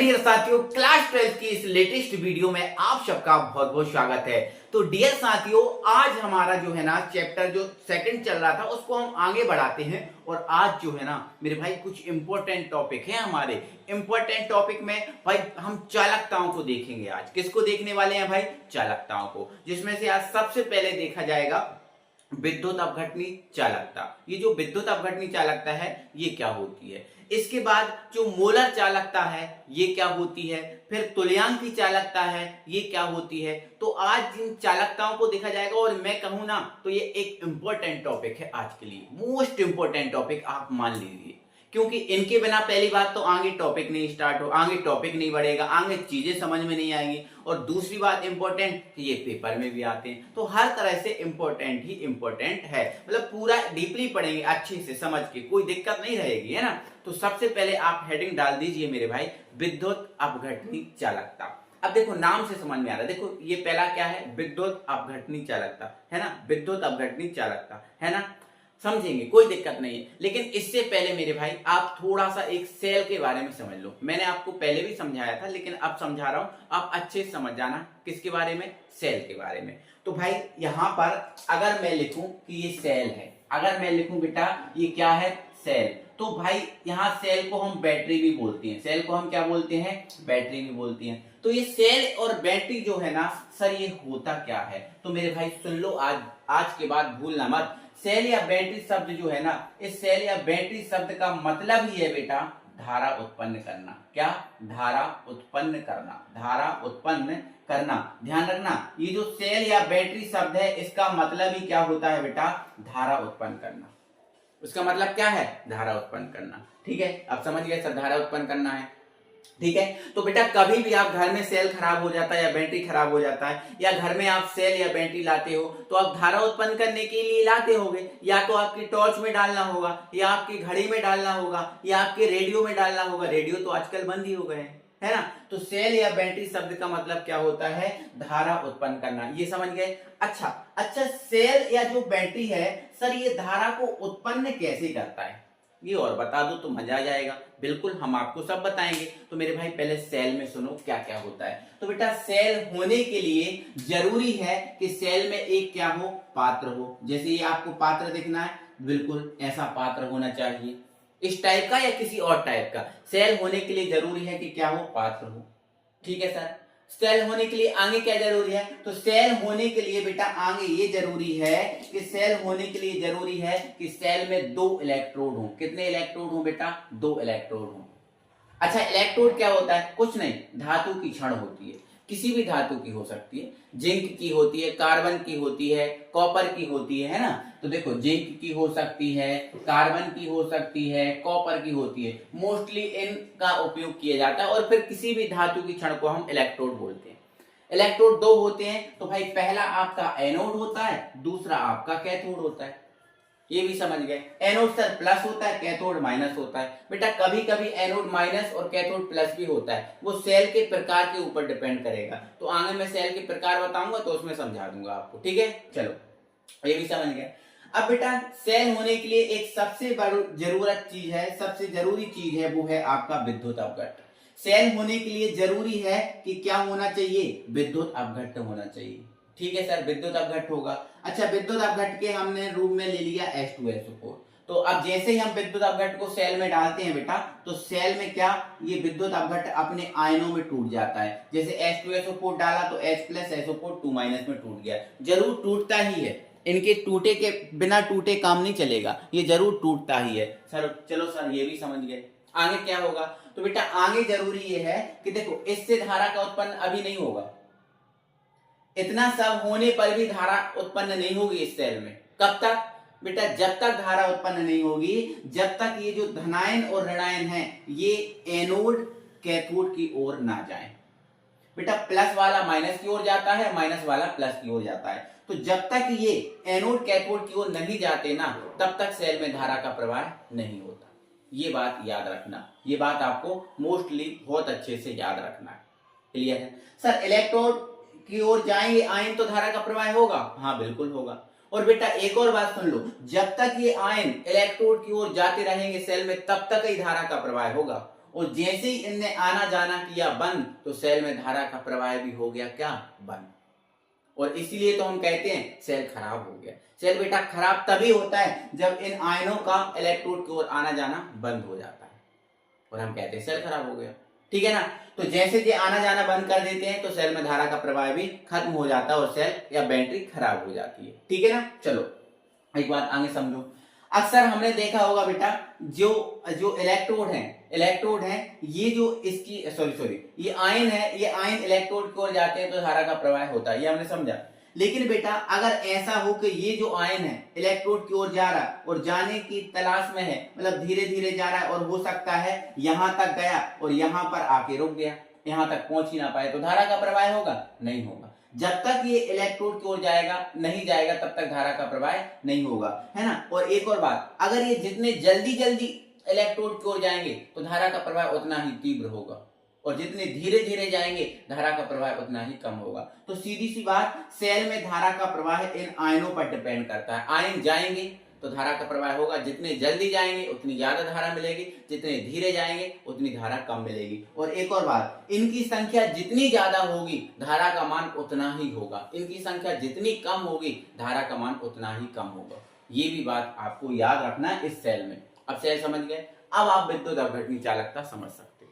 Dear साथियों, class 12 की इस लेटेस्ट वीडियो में आप सबका बहुत बहुत स्वागत है। तो डियर साथियों, आज हमारा जो है ना चैप्टर जो सेकंड चल रहा था उसको हम आगे बढ़ाते हैं। और आज जो है ना मेरे भाई कुछ इंपॉर्टेंट टॉपिक है हमारे। इंपॉर्टेंट टॉपिक में भाई हम चालकताओं को देखेंगे। आज किसको देखने वाले हैं भाई? चालकताओं को, जिसमें से आज सबसे पहले देखा जाएगा विद्युत अपघटनी चालकता। ये जो विद्युत अपघटनी चालकता है ये क्या होती है। इसके बाद जो मोलर चालकता है ये क्या होती है। फिर तुल्यांकी चालकता है ये क्या होती है। तो आज इन चालकताओं को देखा जाएगा। और मैं कहूं ना तो ये एक इंपॉर्टेंट टॉपिक है आज के लिए, मोस्ट इंपॉर्टेंट टॉपिक आप मान लीजिए, क्योंकि इनके बिना पहली बात तो आगे टॉपिक नहीं स्टार्ट हो, आगे टॉपिक नहीं बढ़ेगा, आगे चीजें समझ में नहीं आएंगी। और दूसरी बात इंपॉर्टेंट, ये पेपर में भी आते हैं, तो हर तरह से इंपॉर्टेंट ही इंपॉर्टेंट है। मतलब पूरा डीपली पढ़ेंगे अच्छे से समझ के, कोई दिक्कत नहीं रहेगी, है ना। तो सबसे पहले आप हेडिंग डाल दीजिए मेरे भाई, विद्युत अपघटनी चालकता। अब देखो नाम से समझ में आ रहा है। देखो ये पहला क्या है, विद्युत अपघटनी चालकता, है ना। विद्युत अपघटनी चालकता, है ना, समझेंगे, कोई दिक्कत नहीं है। लेकिन इससे पहले मेरे भाई आप थोड़ा सा एक सेल के बारे में समझ लो। मैंने आपको पहले भी समझाया था लेकिन अब समझा रहा हूं, आप अच्छे से समझ जाना। किसके बारे में? सेल के बारे में। तो भाई यहां पर अगर मैं लिखूं कि ये सेल है, अगर मैं लिखूं बेटा ये क्या है, सेल, तो भाई यहाँ सेल को हम बैटरी भी बोलते हैं। सेल को हम क्या बोलते हैं? बैटरी भी बोलते हैं। तो ये सेल और बैटरी जो है ना सर, ये होता क्या है? तो मेरे भाई सुन लो, आज के बाद भूलना मत। सेल या बैटरी शब्द जो है ना, इस सेल या बैटरी शब्द का मतलब ही है बेटा धारा उत्पन्न करना। क्या? धारा उत्पन्न करना, धारा उत्पन्न करना। ध्यान रखना, ये जो सेल या बैटरी शब्द है इसका मतलब ही क्या होता है बेटा? धारा उत्पन्न करना। उसका मतलब क्या है? धारा उत्पन्न करना। ठीक है, अब समझ गए सर, धारा उत्पन्न करना है। ठीक है, तो बेटा कभी भी आप घर में सेल खराब हो जाता है या बैटरी खराब हो जाता है, या घर में आप सेल या बैटरी लाते हो, तो आप धारा उत्पन्न करने के लिए लाते होगे। या तो आपकी टॉर्च में डालना होगा, या आपकी घड़ी में डालना होगा, या आपके रेडियो में डालना होगा। रेडियो तो आजकल बंद ही हो गए हैं, है ना। तो सेल या बैटरी शब्द का मतलब क्या होता है? धारा उत्पन्न करना। ये समझ गए? अच्छा, सेल या जो बैटरी है सर, ये धारा को उत्पन्न कैसे करता है ये और बता दो तो मजा आ जाएगा। बिल्कुल, हम आपको सब बताएंगे। तो मेरे भाई पहले सेल में सुनो क्या क्या होता है। तो बेटा सेल होने के लिए जरूरी है कि सेल में एक क्या हो, पात्र हो। जैसे ये आपको पात्र दिखना है, बिल्कुल ऐसा पात्र होना चाहिए, इस टाइप का या किसी और टाइप का। सेल होने के लिए जरूरी है कि क्या हो, पात्र हो। ठीक है सर। सेल होने के लिए आगे क्या जरूरी है? तो सेल होने के लिए बेटा आगे ये जरूरी है कि सेल होने के लिए जरूरी है कि सेल में 2 इलेक्ट्रोड हो। कितने इलेक्ट्रोड हो बेटा? 2 इलेक्ट्रोड हो। अच्छा, इलेक्ट्रोड क्या होता है? कुछ नहीं, धातु की छड़ होती है। किसी भी धातु की हो सकती है, जिंक की होती है, कार्बन की होती है, कॉपर की होती है ना। तो देखो जिंक की हो सकती है, कार्बन की हो सकती है, कॉपर की होती है। मोस्टली इनका उपयोग किया जाता है। और फिर किसी भी धातु की छड़ को हम इलेक्ट्रोड बोलते हैं। इलेक्ट्रोड 2 होते हैं। तो भाई पहला आपका एनोड होता है, दूसरा आपका कैथोड होता है। ये भी समझ गए। एनोड सर प्लस होता है, कैथोड माइनस होता है। बेटा कभी कभी एनोड माइनस और कैथोड प्लस भी होता है, वो सेल के प्रकार के ऊपर डिपेंड करेगा। तो आगे मैं सेल के प्रकार बताऊंगा तो उसमें समझा दूंगा आपको। ठीक है, चलो ये भी समझ गए। अब बेटा सेल होने के लिए एक सबसे बड़ी जरूरत चीज है, सबसे जरूरी चीज है, वो है आपका विद्युत अपघट्ट। सेल होने के लिए जरूरी है कि क्या होना चाहिए? विद्युत अपघट्ट होना चाहिए। ठीक है सर, विद्युत अपघट्ट होगा। अच्छा, विद्युत अपघट्ट के हमने रूप में ले लिया H2SO4। तो अब जैसे ही हम विद्युत अपघट्ट को सेल में डालते हैं बेटा, तो सेल में क्या, ये विद्युत अपघट्ट अपने आयनों में टूट जाता है। जैसे H2SO4 डाला तो H प्लस SO4 2 माइनस में टूट गया। जरूर टूटता ही है, इनके टूटे के बिना टूटे काम नहीं चलेगा, ये जरूर टूटता ही है सर। चलो सर ये भी समझ गए। आगे क्या होगा? तो बेटा आगे जरूरी ये है कि देखो इससे धारा का उत्पन्न अभी नहीं होगा। इतना सब होने पर भी धारा उत्पन्न नहीं होगी इस सेल में। कब तक बेटा? जब तक धारा उत्पन्न नहीं होगी, जब तक ये जो धनायन और ऋणायन है ये एनोड कैथोड की ओर ना जाए। बेटा प्लस वाला माइनस की ओर जाता है, माइनस वाला प्लस की ओर जाता है। तो जब तक ये एनोड कैथोड की ओर नहीं जाते ना, तब तक सेल में धारा का प्रवाह नहीं होता। ये बात याद रखना, ये बात आपको मोस्टली बहुत अच्छे से याद रखना है। क्लियर है सर? इलेक्ट्रोड की ओर जाएंगे आयन तो धारा का प्रवाह होगा। हाँ बिल्कुल होगा। और बेटा एक और बात सुन लो, जब तक ये आयन इलेक्ट्रोड की ओर जाते रहेंगे सेल में, तब तक ही धारा का प्रवाह होगा। और जैसे ही इनने आना जाना किया बंद तो सेल में धारा का प्रवाह भी हो गया क्या, बंद। और इसीलिए तो हम कहते हैं सेल खराब हो गया। सेल बेटा खराब तभी होता है जब इन आयनों का इलेक्ट्रोड की ओर आना जाना बंद हो जाता है और हम कहते हैं सेल खराब हो गया, ठीक है ना। तो जैसे ये आना जाना बंद कर देते हैं तो सेल में धारा का प्रवाह भी खत्म हो जाता है और सेल या बैटरी खराब हो जाती है, ठीक है ना। चलो एक बात आगे समझो। अक्सर हमने देखा होगा बेटा जो जो इलेक्ट्रोड है ये जो इसकी सॉरी ये आयन है, ये आयन इलेक्ट्रोड की ओर जाते हैं तो धारा का प्रवाह होता है, ये हमने समझा। लेकिन बेटा अगर ऐसा हो कि ये जो आयन है इलेक्ट्रोड की ओर जा रहा है और जाने की तलाश में है, मतलब धीरे धीरे जा रहा है और हो सकता है यहां तक गया और यहां पर आके रुक गया, यहां तक पहुंच ही ना पाए, तो धारा का प्रवाह होगा, नहीं होगा। जब तक ये इलेक्ट्रोड की ओर नहीं जाएगा तब तक धारा का प्रवाह नहीं होगा, है ना। और एक और बात, अगर ये जितने जल्दी जल्दी इलेक्ट्रोड की ओर जाएंगे तो धारा का प्रवाह उतना ही तीव्र होगा और जितने धीरे धीरे जाएंगे धारा का प्रवाह उतना ही कम होगा। तो सीधी सी बात, सेल में धारा का प्रवाह इन आयनों पर डिपेंड करता है। आयन जाएंगे तो धारा का प्रवाह होगा, जितने जल्दी जाएंगे उतनी ज्यादा धारा मिलेगी, जितने धीरे जाएंगे उतनी धारा कम मिलेगी। और एक और बात, इनकी संख्या जितनी ज्यादा होगी धारा का मान उतना ही होगा, इनकी संख्या जितनी कम होगी धारा का मान उतना ही कम होगा। ये भी बात आपको याद रखना है इस सेल में। अब सेल समझ गए, अब आप विद्युत अपघटनी चालकता समझ सकते हो।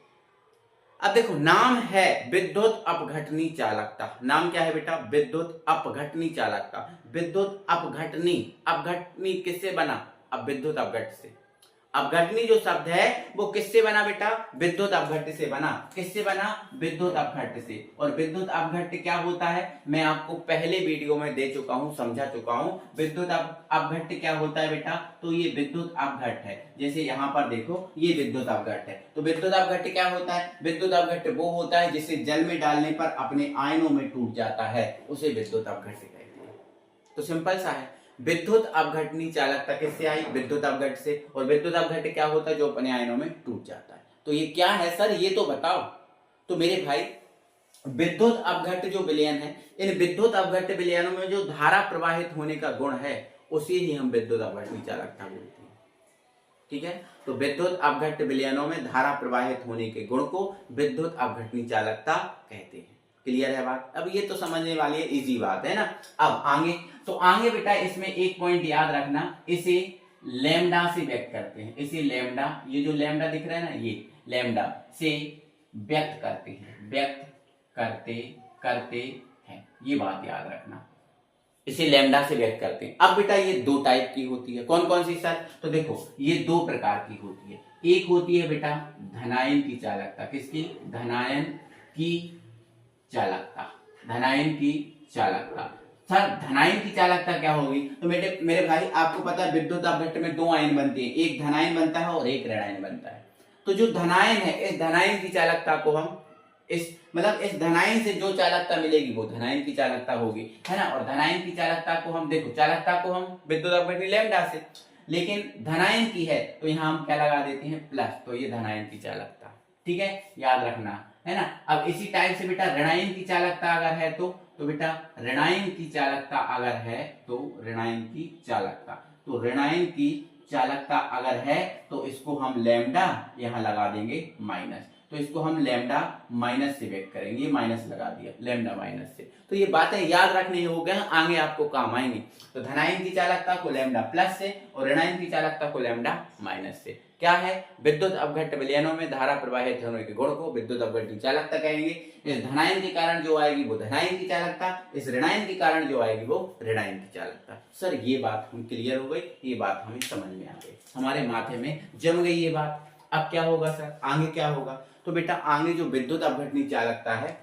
अब देखो नाम है विद्युत अपघटनी चालकता, नाम क्या है बेटा, विद्युत अपघटनी चालकता। विद्युत अपघटनी किससे बना, अब विद्युत अपघट से। अपघटनी जो शब्द है वो किससे बना बेटा, विद्युत अपघट्ट से बना। किससे बना, विद्युत अपघट्ट से। और विद्युत अपघट्ट क्या होता है मैं आपको पहले वीडियो में दे चुका हूं, समझा चुका हूं। विद्युत अपघट्ट क्या होता है बेटा, तो ये विद्युत अपघट्ट है। जैसे यहाँ पर देखो ये विद्युत अपघट्ट है, तो विद्युत अपघट्ट क्या होता है, विद्युत अपघट्ट वो होता है जिसे जल में डालने पर अपने आयनों में टूट जाता है, उसे विद्युत अपघट्ट कहते हैं। तो सिंपल सा है, विद्युत अपघटनी चालकता किससे आई, विद्युत अपघट्ट से। और विद्युत अपघट्ट क्या होता है, जो अपने आयनों में टूट जाता है। तो ये क्या है सर, ये तो बताओ। तो मेरे भाई विद्युत अपघट्ट जो विलयन है, इन विद्युत अपघट्ट विलयनों में जो धारा प्रवाहित होने का गुण है उसे ही हम विद्युत अपघटनी चालकता बोलते हैं, ठीक है। तो विद्युत अपघट्ट विलयनों में धारा प्रवाहित होने के गुण को विद्युत अपघटनी चालकता कहते हैं। क्लियर है बात। अब ये तो समझने वाली है, इजी बात है ना। अब आगे, तो आगे बेटा इसमें एक पॉइंट याद रखना, इसे लैम्डा से व्यक्त करते हैं। इसे लैम्डा, ये जो लैम्डा दिख रहा है ना, ये लैम्डा से व्यक्त करते हैं, व्यक्त करते हैं, ये बात याद रखना। इसे लैम्डा से व्यक्त करते हैं। अब बेटा ये दो टाइप की होती है, कौन कौन सी सर, तो देखो ये दो प्रकार की होती है। एक होती है बेटा धनायन की चालकता, किसकी, धनायन की चालकता, धनायन की चालकता। सर धनायन की चालकता क्या होगी, तो मेरे भाई आपको पता है विद्युत अपघट्ट में दो आयन बनते हैं, एक धनायन बनता है और एक ऋणायन बनता है। तो जो धनायन है, इस धनायन की चालकता को हम इस धनायन से जो चालकता मिलेगी वो धनायन की चालकता होगी, है ना। और धनायन की चालकता को हम देखो, चालकता को हम विद्युत अपघटनी लैम्डा से, लेकिन धनायन की है तो यहाँ हम क्या लगा देते हैं, प्लस, तो ये धनायन की चालकता, ठीक है, याद रखना, है ना। अब इसी टाइप से बेटा ऋणायन की चालकता अगर है तो बेटा ऋणायन की चालकता अगर है तो ऋणायन की चालकता, तो ऋणायन की चालकता अगर है तो इसको हम लैम्डा यहाँ लगा देंगे माइनस, तो इसको हम लैम्डा माइनस से व्यक्त करेंगे, माइनस लगा दिया लैम्डा माइनस से। तो ये बातें याद रखनी हो गया, आगे आपको काम आएंगी। तो धनायन की चालकता को लैम्डा प्लस से और ऋणायन की चालकता को लैम्डा माइनस से। क्या है, विद्युत अपघट्ट विलयनों में धारा प्रवाहित होने के गुण को विद्युत अपघटनी चालकता कहेंगे। इस धनायन के कारण जो आएगी वो धनायन की चालकता, इस ऋणायन के कारण जो आएगी वो ऋणायन की चालकता। सर ये बात हम क्लियर हो गई, ये बात हमें समझ में आ गई, हमारे माथे में जम गई ये बात। अब क्या होगा सर, आगे क्या होगा, तो बेटा आगे जो विद्युत अपघटनी चालकता है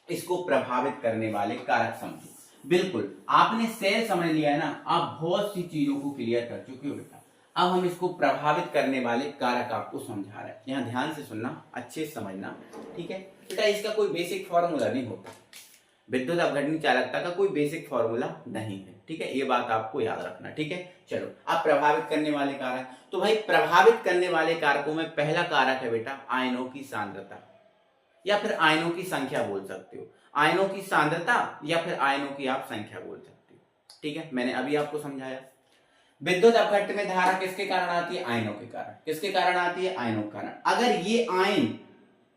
इसको प्रभावित करने वाले कारक समझो। बिल्कुल आपने सेल समझ लिया है ना, आप बहुत सी चीजों को क्लियर कर चुके हो बेटा। अब हम इसको प्रभावित करने वाले कारक आपको समझा रहे हैं, यहाँ ध्यान से सुनना, अच्छे से समझना, ठीक है बेटा। इसका कोई बेसिक फॉर्मूला नहीं होता, विद्युत अपघटनी चालकता का कोई बेसिक फॉर्मूला नहीं है, ठीक है, ये बात आपको याद रखना, ठीक है। चलो अब प्रभावित करने वाले कारक, तो भाई प्रभावित करने वाले कारकों में पहला कारक है बेटा आयनों की सांद्रता, या फिर आयनों की संख्या बोल सकते हो। आयनों की सांद्रता या फिर आयनों की आप संख्या बोल सकते हो, ठीक है, मैंने अभी आपको समझाया। विद्युत अपघट्ट में धारा किसके कारण आती है? आयनों के कारण। किसके कारण आती है? आयनों के कारण। अगर ये आयन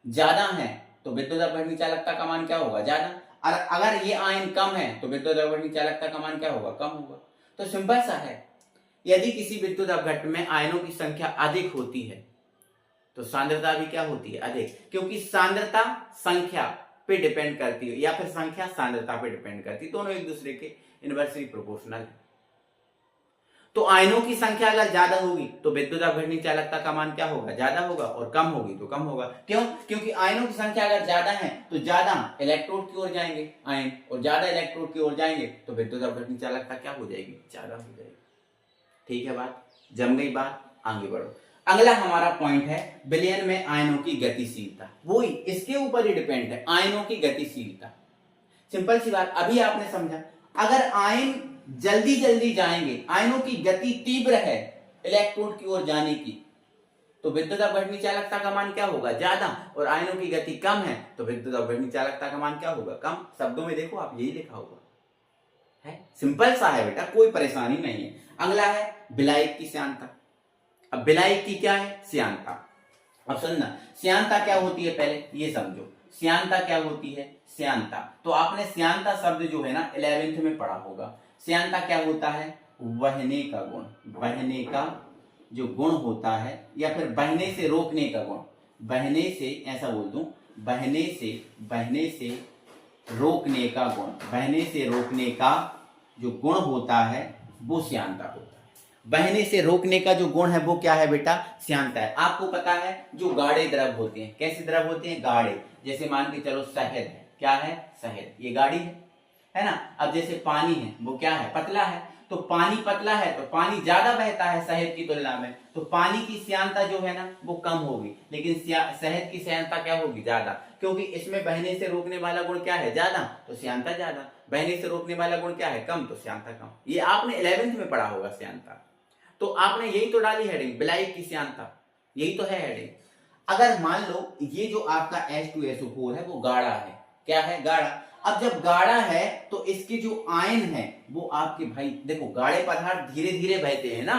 ज्यादा है तो विद्युत अपघटनी चालकता का मान क्या होगा? ज्यादा। और अगर ये आयन कम है तो विद्युत अपघटनी चालकता का मान क्या होगा? कम होगा। तो सिंपल सा है, यदि किसी विद्युत अपघट्ट में आयनों की संख्या अधिक होती है तो सांद्रता भी क्या होती है? अधिक, क्योंकि सांद्रता संख्या पे डिपेंड करती है या फिर संख्या सांद्रता पे डिपेंड करती है, दोनों एक दूसरे के इनवर्सली प्रोपोर्शनल है। तो आयनों की संख्या अगर ज्यादा होगी तो विद्युत अपघटनी चालकता का मान क्या होगा? ज्यादा होगा, और कम होगी तो कम होगा। क्यों? क्योंकि आयनों की संख्या अगर ज्यादा है तो ज्यादा इलेक्ट्रोड की ओर जाएंगे आयन, और ज्यादा इलेक्ट्रोड की ओर जाएंगे तो विद्युत अपघटनी चालकता क्या हो जाएगी? ज्यादा हो जाएगी। ठीक है, बात जम गई। बात आगे बढ़ो। अगला हमारा पॉइंट है विलयन में आयनों की गतिशीलता। वो ही इसके ऊपर ही डिपेंड है, आयनों की गतिशीलता। सिंपल सी बात, अभी आपने समझा, अगर आयन जल्दी जल्दी जाएंगे, आयनों की गति तीव्र है इलेक्ट्रोड की ओर जाने की, तो विद्युत अपघटनी चालकता का मान क्या होगा? ज्यादा। और आयनों की गति कम है तो विद्युत अपघटनी चालकता का मान क्या होगा? कम। शब्दों में देखो आप, यही लिखा हुआ है, सिंपल सा है बेटा, कोई परेशानी नहीं है। अगला है विलायक की श्यानता। अब विलायक की क्या है? श्यानता। अब सुनना, श्यानता क्या होती है पहले ये समझो। श्यानता क्या होती है? श्यानता, तो आपने श्यानता शब्द जो है ना 11th में पढ़ा होगा। श्यानता क्या होता है? बहने का गुण। बहने का जो गुण होता है, या फिर बहने से रोकने का गुण। बहने से, ऐसा बोल दूं, बहने से रोकने का गुण। बहने से रोकने का जो गुण होता है वो श्यानता होता है। बहने से रोकने का जो गुण है वो क्या है बेटा? श्यानता है। आपको पता है जो गाढ़े द्रव होते हैं, कैसे द्रव होते हैं? गाढ़े। जैसे मान के चलो शहद है, क्या है? शहद, ये गाढ़ी है ना। अब जैसे पानी है, वो क्या है? पतला है। तो पानी पतला है तो पानी ज्यादा बहता है शहद की तुलना में, तो पानी की श्यानता जो है ना वो कम होगी, लेकिन शहद की श्यानता क्या होगी? ज्यादा, क्योंकि इसमें बहने से रोकने वाला गुण क्या है? ज्यादा, तो श्यानता ज्यादा। बहने से रोकने वाला गुण क्या है? कम, तो श्यानता कम। ये आपने 11th में पढ़ा होगा श्यानता। तो आपने यही तो डाली हेडिंग, विलायक की श्यानता, यही तो है हेडिंग। अगर मान लो ये जो आपका H2SO4 है वो गाढ़ा है, क्या है? गाढ़ा। अब जब गाढ़ा है तो इसके जो आयन है वो आपके, भाई देखो, गाढ़े पदार्थ धीरे धीरे बहते हैं ना,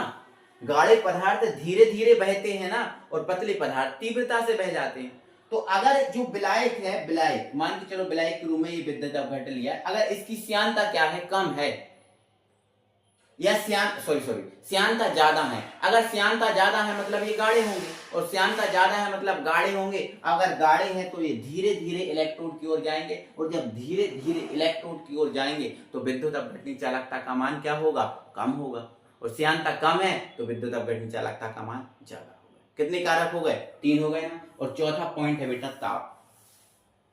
गाढ़े पदार्थ धीरे धीरे बहते हैं ना, और पतले पदार्थ तीव्रता से बह जाते हैं। तो अगर जो विलायक है, विलायक मान के चलो विलायक के रूप में ये विद्युत अपघट्ट लिया, अगर इसकी श्यानता क्या है? कम है, या श्यानता ज्यादा है। अगर श्यानता ज्यादा है मतलब ये गाढ़े होंगे, और श्यानता ज्यादा है मतलब गाढ़े होंगे। अगर गाढ़े हैं तो ये धीरे धीरे इलेक्ट्रोड की ओर जाएंगे, और जब धीरे धीरे इलेक्ट्रोड की ओर जाएंगे तो विद्युत अपघटनी चालकता का मान क्या होगा? कम होगा। और श्यानता कम है तो विद्युत अपघटनी चालकता का मान ज्यादा होगा। कितने कारक हो गए? 3 हो गए ना। और चौथा पॉइंट है बेटा ताप।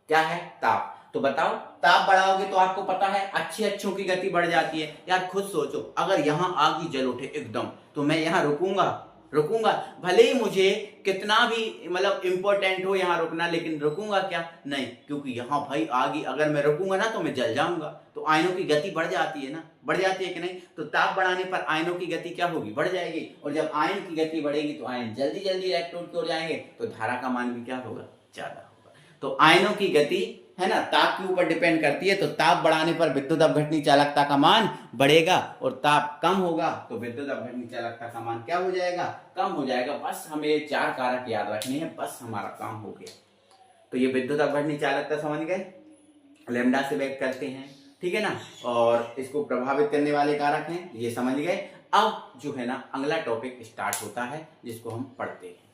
क्या है? ताप। तो बताओ, ताप बढ़ाओगे तो आपको पता है अच्छों की गति बढ़ जाती है। यार खुद सोचो, अगर यहां आग ही जल उठे एकदम, तो मैं यहां रुकूंगा? भले ही मुझे कितना भी मतलब इंपॉर्टेंट हो यहां रुकना, लेकिन रुकूंगा क्या? नहीं, क्योंकि यहां भाई आग ही, अगर मैं रुकूंगा ना तो मैं जल जाऊंगा। तो आयनों की गति बढ़ जाती है ना, बढ़ जाती है कि नहीं? तो ताप बढ़ाने पर आयनों की गति क्या होगी? बढ़ जाएगी। और जब आयन की गति बढ़ेगी तो आयन जल्दी जल्दी इलेक्ट्रोड की ओर जाएंगे, तो धारा का मान भी क्या होगा? ज्यादा होगा। तो आयनों की गति है ना ताप के ऊपर डिपेंड करती है। तो ताप बढ़ाने पर विद्युत अपघटनी चालकता का मान बढ़ेगा, और ताप कम होगा तो विद्युत अपघटनी चालकता का मान क्या हो जाएगा? कम हो जाएगा। बस हमें ये 4 कारक याद रखने हैं, बस हमारा काम हो गया। तो ये विद्युत अपघटनी चालकता समझ गए, लैम्डा से व्यक्त करते हैं, ठीक है ना। और इसको प्रभावित करने वाले कारक हैं, ये समझ गए। अब जो है ना अगला टॉपिक स्टार्ट होता है जिसको हम पढ़ते हैं।